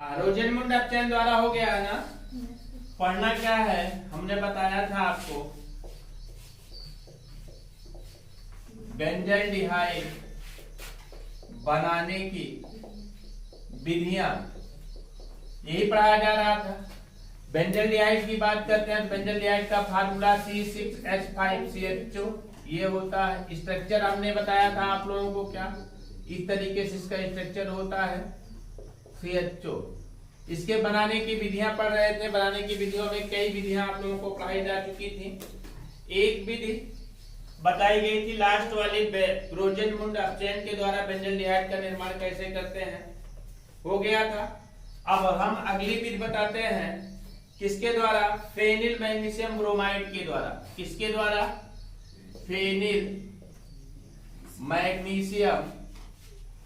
रोजनमुंड अपचयन द्वारा हो गया है ना। पढ़ना क्या है हमने बताया था आपको, बेंजल्डिहाइड बनाने की विधियां, यही पढ़ाया जा रहा था। बेंजल्डिहाइड की बात करते हैं, बेंजल्डिहाइड का फार्मूला C6H5CHO ये होता है। स्ट्रक्चर हमने बताया था आप लोगों को, क्या इस तरीके से इसका स्ट्रक्चर होता है CHO। इसके बनाने की विधियां पढ़ रहे थे। बनाने की विधियों में कई विधियां आप लोगों को पढ़ाई जा चुकी थी। एक विधि बताई गई थी लास्ट वाली, रोजनमुंड अपचयन के द्वारा बेंजल्डिहाइड का निर्माण कैसे करते हैं, हो गया था। अब हम अगली विधि बताते हैं, किसके द्वारा? फेनिल मैग्नीशियम ब्रोमाइड के द्वारा। किसके द्वारा? Phenyl magnesium.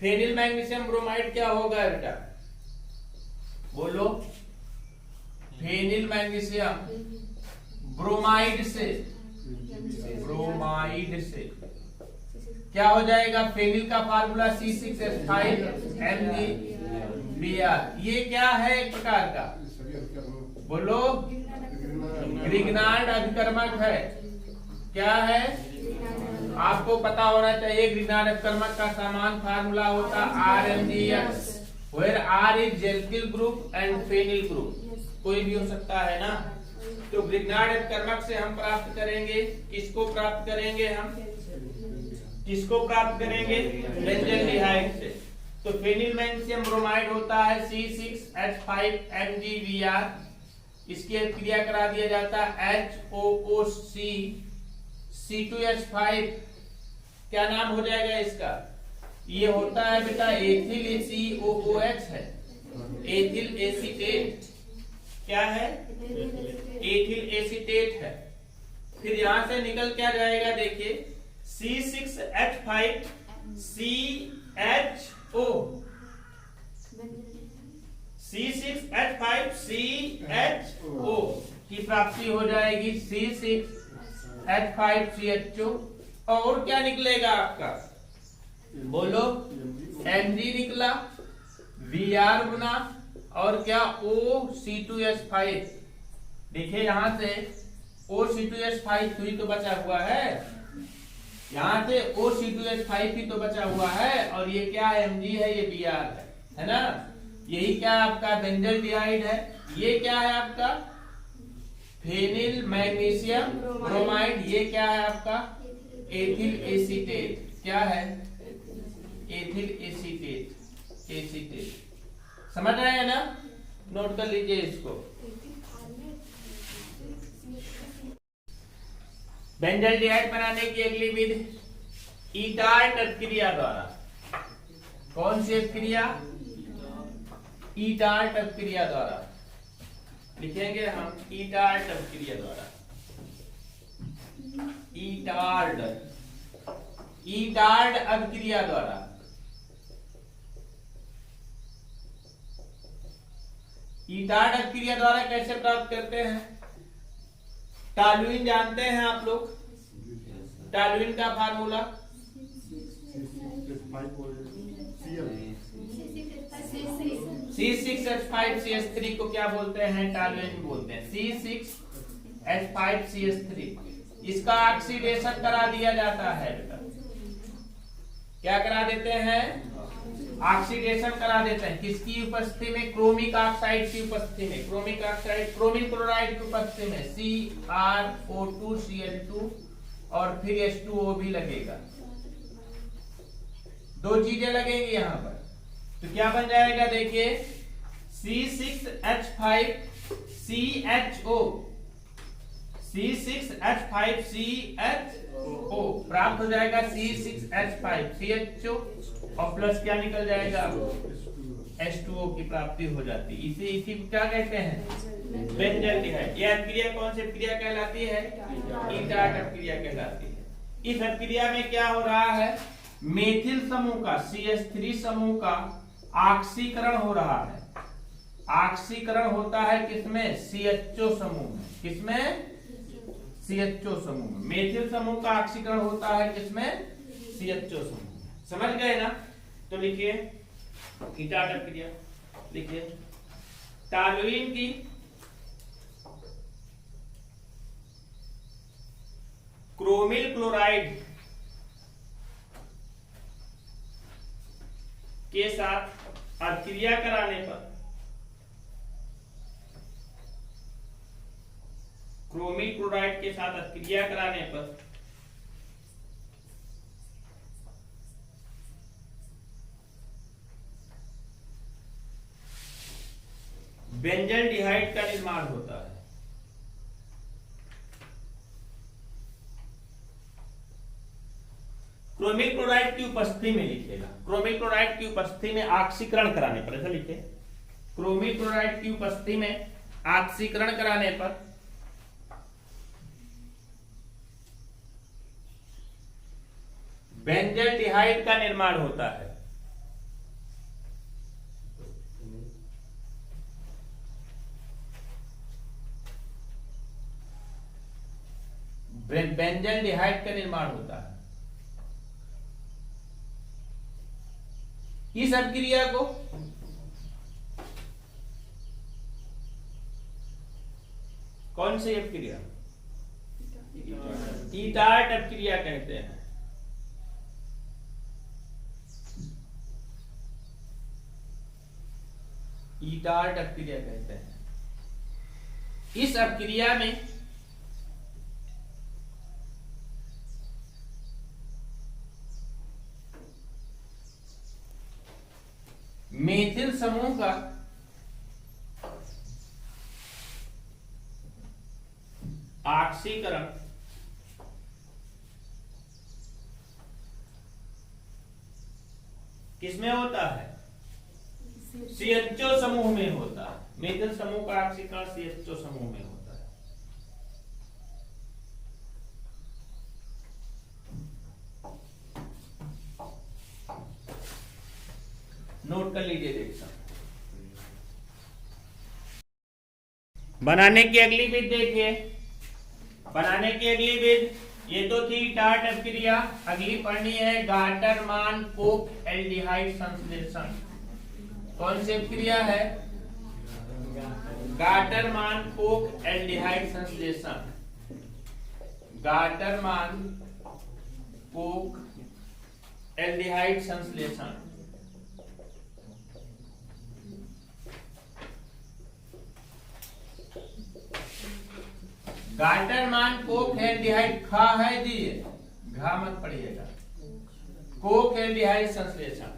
Phenyl magnesium bromide क्या होगा बेटा, बोलो? फेनिल मैग्नीशियम ब्रोमाइड से, ब्रोमाइड से क्या हो जाएगा? फेनिल का फार्मूला C6H5MgBr। ये क्या है? एक प्रकार का, बोलो? ग्रिग्नार्ड अभिकर्मक है। क्या है? आपको पता होना चाहिए ग्रिग्नार्ड अभिकर्मक का समान फार्मूला होता RMgX, where R is gelcyl group and phenyl group, कोई भी हो सकता है ना। तो ग्रिग्नार्ड अभिकर्मक से हम प्राप्त करेंगे, किसको प्राप्त करेंगे? हम किसको प्राप्त करेंगे? बेंजल्डिहाइड से। तो फेनिल मैग्नीशियम ब्रोमाइड होता है C6H5MgBr। इसकी क्रिया करा दिया जाता है HOOC C2H5, क्या नाम हो जाएगा इसका? ये होता है बेटा एथिल COOH है, एथिल एसीटेट। क्या है? एथिल एसीटेट है। फिर यहां से निकल क्या जाएगा? देखिए C6H5CHO, C6H5CHO की प्राप्ति हो जाएगी C6H5CHO। और क्या निकलेगा आपका, बोलो? Mg निकला, Br गुना और क्या OC2H5। देखिए यहां से OC2H5 ही तो बचा हुआ है, यहां से OC2H5 ही तो बचा हुआ है। और ये क्या है? Mg है, ये Br है ना। यही क्या आपका बेंजल्डिहाइड है। ये क्या है आपका? Phenyl magnesium bromide. ये क्या है आपका? Ethyl acetate. क्या है? Ethyl acetate, acetate. समझ रहे हैं ना? नोट कर लीजिए इसको। बेंजल्डिहाइड बनाने की अगली विधि ईटार्ट अपक्रिया द्वारा। कौन सी अपक्रिया? ईटार्ट अपक्रिया द्वारा। लिखेंगे हम ईटार्ट अपक्रिया द्वारा। ईटार्ड, ईटार्ड अपक्रिया द्वारा। ईटार्ड अपक्रिया द्वारा कैसे प्राप्त करते हैं? टॉलुइन जानते हैं आप लोग? टॉलुइन का फार्मूला C6H5CH3 को क्या बोलते हैं? टॉलुइन बोलते हैं। C6H5CH3 इसका ऑक्सीडेशन करा दिया जाता है बेटा। क्या करा देते हैं? ऑक्सीडेशन करा देते हैं। किसकी उपस्थिति में? क्रोमिक ऑक्साइड की उपस्थिति में। क्रोमिक ऑक्साइड, क्रोमिक क्लोराइड की उपस्थिति में CrO2Cl2 और फिर H2O भी लगेगा। दो चीजें लगेंगी यहां पर। तो क्या बन जाएगा? देखिए C6H5CHO, C6H5CHO प्राप्त हो जाएगा C6H5CHO और प्लस क्या निकल जाएगा? H2O की प्राप्ति हो जाती है। इसी को क्या कहते हैं? बेंजल्डिहाइड। यह अपक्रिया कौन सी अपक्रिया कहलाती है? ईटार्ट अपक्रिया कहलाती है। इस अपक्रिया में क्या हो रहा है? मेथिल समूह का, CH3 समूह का ऑक्सीकरण हो रहा है। ऑक्सीकरण होता है किसमें? CHO समूह में। किसमें? CHO समूह में। मेथिल समूह का ऑक्सीकरण होता है किसमें? CHO समूह में। समझ गए ना? तो लिखिए ईटार्ट अपक्रिया, लिखिए टॉलुइन की क्रोमिल क्लोराइड के साथ अभिक्रिया कराने पर क्रोमिल क्लोराइड के साथ अभिक्रिया कराने पर बेंजल्डिहाइड का निर्माण होता है। क्रोमिल क्लोराइड की उपस्थिति में लिखेगा, क्रोमिल क्लोराइड की उपस्थिति में ऑक्सीकरण कराने पर, ऐसा लिखे, क्रोमिल क्लोराइड की उपस्थिति में ऑक्सीकरण कराने पर बेंजल्डिहाइड का निर्माण होता है। बेंजल्डिहाइड का निर्माण होता है। इस अभिक्रिया को कौन सी अभिक्रिया? ईटार्ट अभिक्रिया कहते हैं। ईटार्ट अभिक्रिया कहते हैं। इस अभिक्रिया में मेथिल समूह का ऑक्सीकरण किसमें होता है? CHO समूह में होता है। मेथिल समूह का ऑक्सीकरण CHO समूह में होता है। नोट कर लीजिए रिएक्शन। बनाने की अगली विधि देखिए, बनाने की अगली विधि ये तो थी टार्ट अभिक्रिया। अगली पढ़नी है गाटरमान कोक एल्डिहाइड संश्लेषण। कौन सी अभिक्रिया है? गाटरमान कोक एल्डिहाइड संश्लेषण। गाटरमान कोक एल्डिहाइड संश्लेषण। गाटरमान कोक एल्डिहाइड खा है दिए, घा मत पढ़िएगा। कोक एल्डिहाइड संश्लेषण,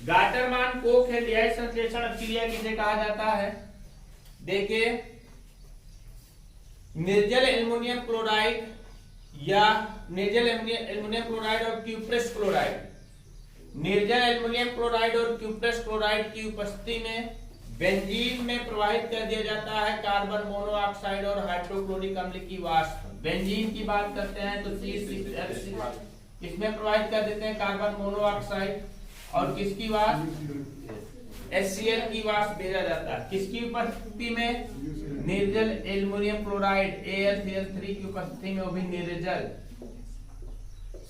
गाटरमान कोक एल्डिहाइड संश्लेषण अभिक्रिया किसे कहा जाता है? देखिए, निर्जल एल्युमिनियम क्लोराइड या निर्जल एल्युमिनियम क्लोराइड और क्यूप्रेस क्लोराइड, निर्जल एल्युमिनियम क्लोराइड और क्यूप्रेस क्लोराइड की उपस्थिति में बेंजीन में प्रवाहित कर दिया जाता है कार्बन मोनोऑक्साइड और हाइड्रोक्लोरिक अम्ल की वाष्प। बेंजीन की बात करते हैं तो C6H6 इसमें प्रवाहित कर देते हैं कार्बन मोनोऑक्साइड, और किसकी वाष्प? HCl की वाष्प भेजा जाता है। किसकी उपस्थिति में? निर्जल एल्युमिनियम क्लोराइड AlCl3 की उपस्थिति में, वो भी निर्जल।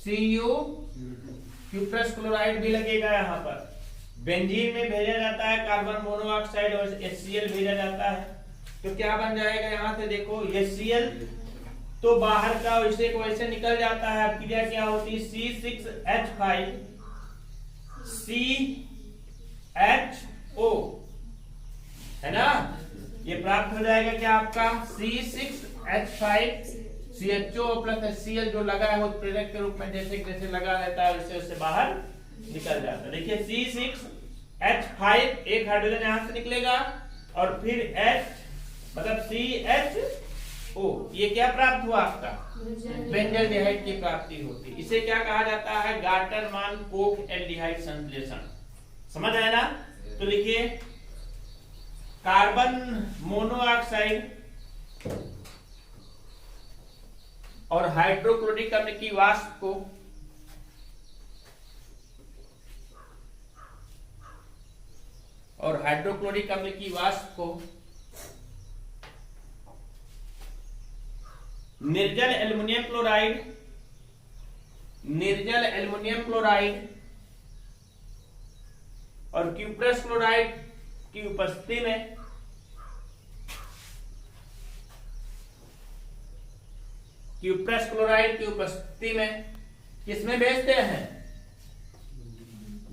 Cu क्यूप्रेस क्लोराइड भी लगेगा यहाँ पर। बेंजीन में भेजा जाता है कार्बन मोनोऑक्साइड और HCl भेजा जाता है, तो क्या बन जाएगा? यहाँ से देखो, HCl तो बाहर का वैसे को वैसे निकल जाता है। अभिक्रिया क्या होती है? C6H5 CHO है ना, ये प्राप्त हो जाएगा क्या आपका? C6H5 CHO प्लस HCl जो लगा है वो प्रेरक के रूप में जैसे जैसे लगा रहता है वैसे वैसे बाहर निकल जाता है। देखिए C6H5 एक हाइड्रोजन यहां से निकलेगा और फिर H मतलब CHO, ये क्या प्राप्त हुआ आपका? बेंजल्डिहाइड की प्राप्ति होती है। इसे क्या कहा जाता है? गाटरमान कोक एल्डिहाइड संश्लेषण। समझ आया ना? तो लिखिए, कार्बन मोनोऑक्साइड और हाइड्रोक्लोरिक अम्ल की वाष्प को निर्जल एल्युमिनियम क्लोराइड और क्यूप्रेस क्लोराइड की उपस्थिति में क्यूप्रस क्लोराइड की उपस्थिति में किसमें भेजते हैं?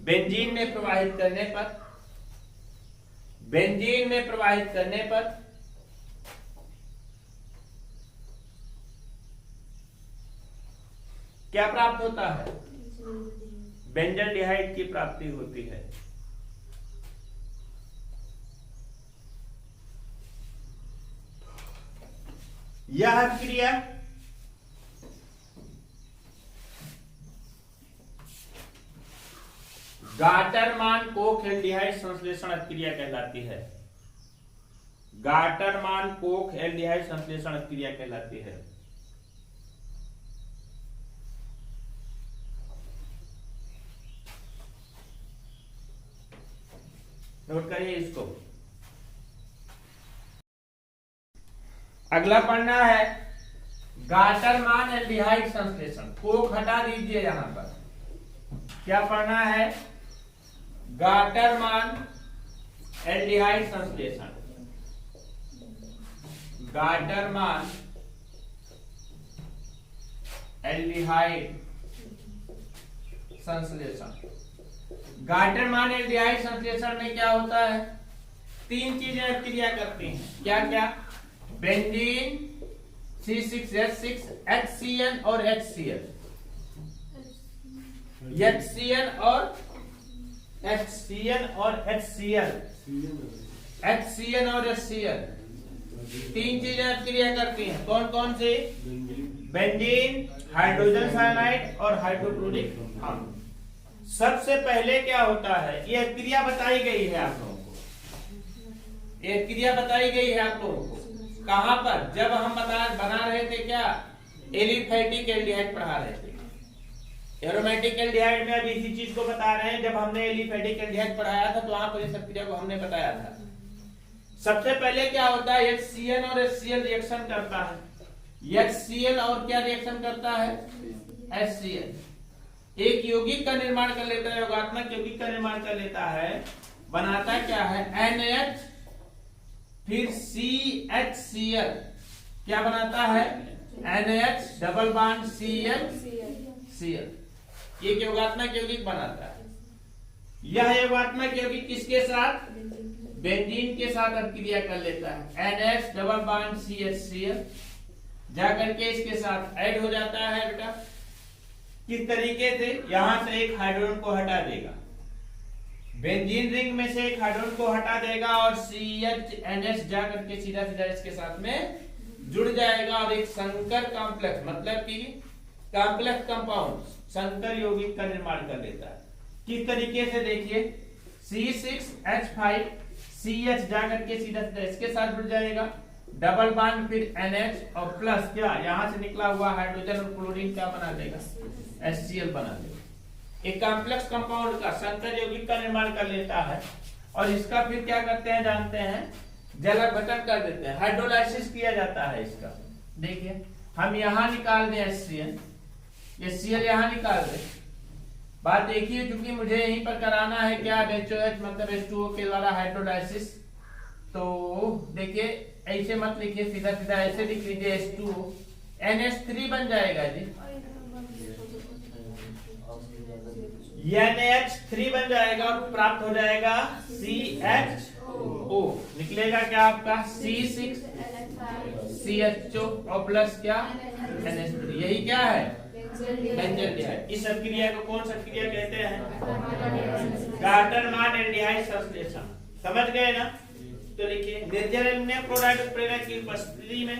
बेंजीन में प्रवाहित करने पर, बेंजीन में प्रवाहित करने पर क्या प्राप्त होता है? बेंजल्डिहाइड की प्राप्ति होती है। यह क्रिया गाटरमान कोक एल्डिहाइड संश्लेषण क्रिया कहलाती है। गाटरमान कोक एल्डिहाइड संश्लेषण क्रिया कहलाती है। नोट करिए इसको। अगला पढ़ना है गाटरमान एल्डिहाइड संश्लेषण। कोक हटा दीजिए यहां पर। क्या पढ़ना है? गाटरमान एल्डिहाइड संश्लेषण। गाटरमान एल्डिहाइड संश्लेषण। गाटरमान एल्डिहाइड संश्लेषण में क्या होता है? तीन चीजें क्रिया करती हैं। क्या क्या? बेंजीन, C6H6, HCN और HCl। HCN और HCN और HCl, HCN और HCl तीन चीजें क्रिया करती हैं। कौन कौन सी? बेंजीन, हाइड्रोजन साइनाइड और हाइड्रोक्लोरिक अम्ल। सबसे पहले क्या होता है? यह क्रिया बताई गई है आप लोगों को। यह क्रिया बताई गई है आप लोगों को। कहां पर? जब हम बना रहे थे क्या? एलिफेटिक एल्डिहाइड पढ़ा रहे थे। एरोमेटिक एल्डिहाइड में अब इसी चीज को बता रहे हैं। जब हमने एलिफेटिक एल्डिहाइड पढ़ाया था तो वहां पर इस क्रिया को हमने बताया था। सबसे पहले क्या होता है? HCN और HCl रिएक्शन करता है। HCl और क्या रिएक्शन करता है? HCl एक यौगिक का निर्माण कर लेता है, योगात्मक यौगिक का निर्माण कर लेता है। बनाता क्या है? NH फिर CHCl। क्या बनाता है? NH double bond CL। एक योगात्मक यौगिक बनाता है। यह योगात्मक यौगिक किसके साथ? बेंजीन के साथ अब क्रिया कर लेता है। NH डबल बॉन्ड CHCl जाकर के इसके साथ ऐड हो जाता है बेटा। किस तरीके से? यहां से एक हाइड्रोजन को हटा देगा, बेंजीन रिंग में से एक हाइड्रोजन को हटा देगा और CHNH जाकर के सीधा सीधा इसके साथ में जुड़ जाएगा और एक संकर कॉम्प्लेक्स मतलब कि कॉम्प्लेक्स कंपाउंड संकर यौगिक का निर्माण कर लेता है। किस तरीके से? देखिए C6H5 CH जाकर के सीधा सीधा इसके साथ जुड़ जाएगा, डबल बॉन्ड फिर NH और प्लस क्या यहां से निकला हुआ हाइड्रोजन और क्लोरीन क्या बना देगा? HCl बना देगा। एक कॉम्प्लेक्स कंपाउंड का संकर यौगिक का निर्माण कर लेता है और इसका फिर क्या करते हैं जानते हैं? जलाघटन कर देते हैं, हाइड्रोलाइसिस किया जाता है इसका। देखिए हम यहां निकाल दें HCl यहां निकाल दें। बात देखिए क्योंकि मुझे यहीं पर कराना है क्या? HOH मतलब H2O के द्वारा हाइड्रोलाइसिस। तो देखिए ऐसे मत लिखिए, सीधा सीधा ऐसे लिख लीजिए H2O NH3 बन जाएगा जी। NH3 बन जाएगा और प्राप्त हो जाएगा CHO। निकलेगा क्या आपका? C6CHO और प्लस क्या? NH3। यही क्या है? बेंजल्डिहाइड। इस अभिक्रिया को कौन सा क्रिया कहते हैं? गाटरमान एल्डिहाइड संश्लेषण। समझ गए ना? तो लिखिए निर्जल एल्युमिनियम क्लोराइड उत्प्रेरक की उपस्थिति में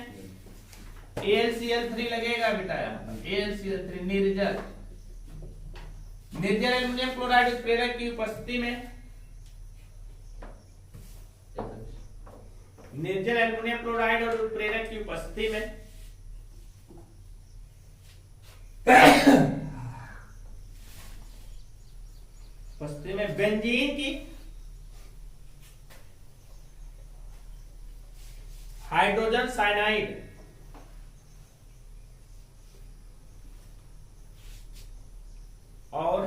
AlCl3 लगेगा बेटा। AlCl3 निर्जल एल्युमिनियम क्लोराइड उत्प्रेरक की उपस्थिति में निर्जल एल्युमिनियम क्लोराइड और उत्प्रेरक की उपस्थिति में बेंजीन की हाइड्रोजन साइनाइड और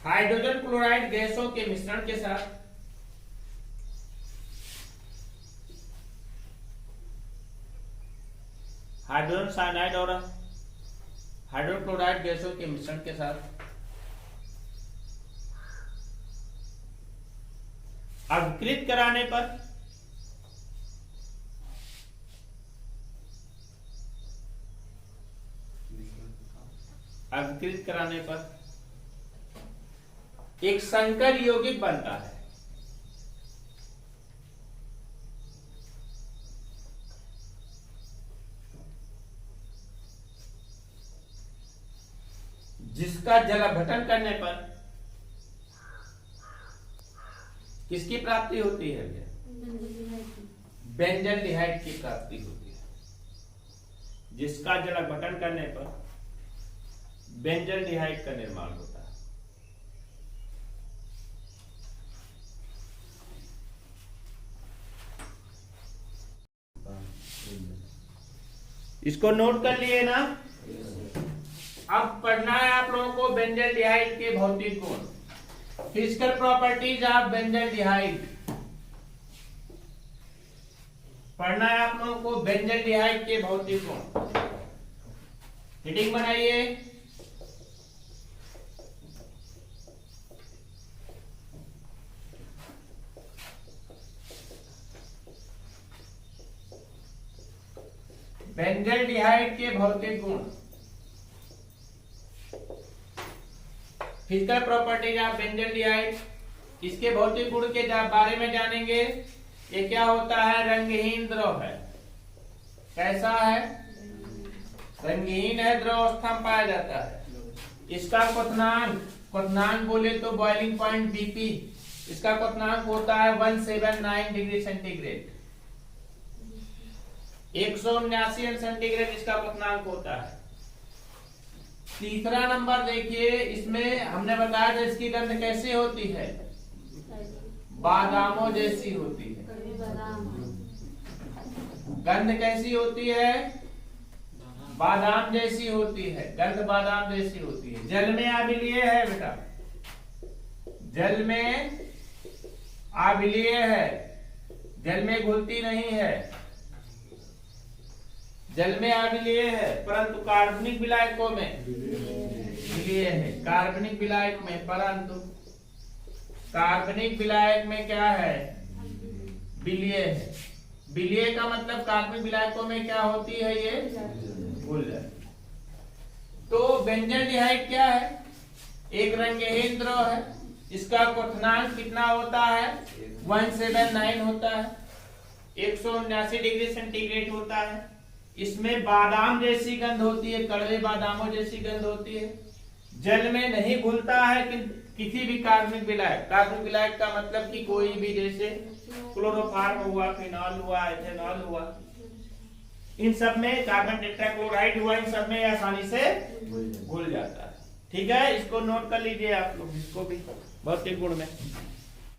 हाइड्रोजन क्लोराइड गैसों के मिश्रण के साथ साइनाइड और हाइड्रोक्लोराइड गैसों के मिश्रण के साथ अभिकृत कराने पर एक संकर यौगिक बनता है। जिसका जल अपघटन करने पर किसकी प्राप्ति होती है? बेंजल्डिहाइड की प्राप्ति होती है। जिसका जल अपघटन करने पर बेंजल्डिहाइड का निर्माण होता है। इसको नोट कर लिए ना? अब पढ़ना है आप लोगों को बेंजल्डिहाइड के भौतिक गुण, फिजिकल प्रॉपर्टीज ऑफ बेंजल्डिहाइड। पढ़ना है आप लोगों को बेंजल्डिहाइड के भौतिक गुण। हेडिंग बनाइए। बेंजल्डिहाइड के भौतिक गुण, फिजिकल प्रॉपर्टीज ऑफ बेंजल्डिहाइड। इसके भौतिक गुण के बारे में जानेंगे। ये क्या होता है? रंगहीन द्रव है। कैसा है? रंगहीन है, द्रव अवस्था में पाया जाता है। इसका क्वथनांक बोले तो बॉइलिंग पॉइंट बीपी, इसका क्वथनांक होता है 179 डिग्री सेंटीग्रेड। 179 सेंटीग्रेड इसका क्वथनांक होता है। तीसरा नंबर देखिए, इसमें हमने बताया था इसकी गंध कैसी होती है? बादामों जैसी होती है। गंध कैसी होती है? बादाम जैसी होती है। गंध बादाम जैसी होती है। जल में अम्लीय है बेटा, जल में अम्लीय है, जल में घुलती नहीं है। जल में अम्लीय है परंतु कार्बनिक विलायकों में विलीय है। कार्बनिक विलायक में, परंतु कार्बनिक विलायक में क्या है? विलीय है। विलीय का मतलब कार्बनिक विलायकों में क्या होती है? ये घुल जाती है। तो बेंजल्डिहाइड क्या है? एक रंगहीन द्रव है। इसका क्वथनांक कितना होता है? 179 होता है। 179 डिग्री सेंटीग्रेड होता है। इसमें बादाम जैसी गंध होती है, कड़वे बादामों जैसी गंध होती है। जल में नहीं घुलता है कि किसी भी कार्बनिक विलायक। कार्बनिक विलायक का मतलब कि कोई भी, जैसे क्लोरोफॉर्म हुआ, फिनॉल हुआ, एथेनॉल हुआ, इन सब में कार्बन टेट्राक्लोराइड हुआ, इन सब में आसानी से घुल जाता है। ठीक है, इसको नोट कर लीजिए आप लोग, इसको भी भौतिक गुण में।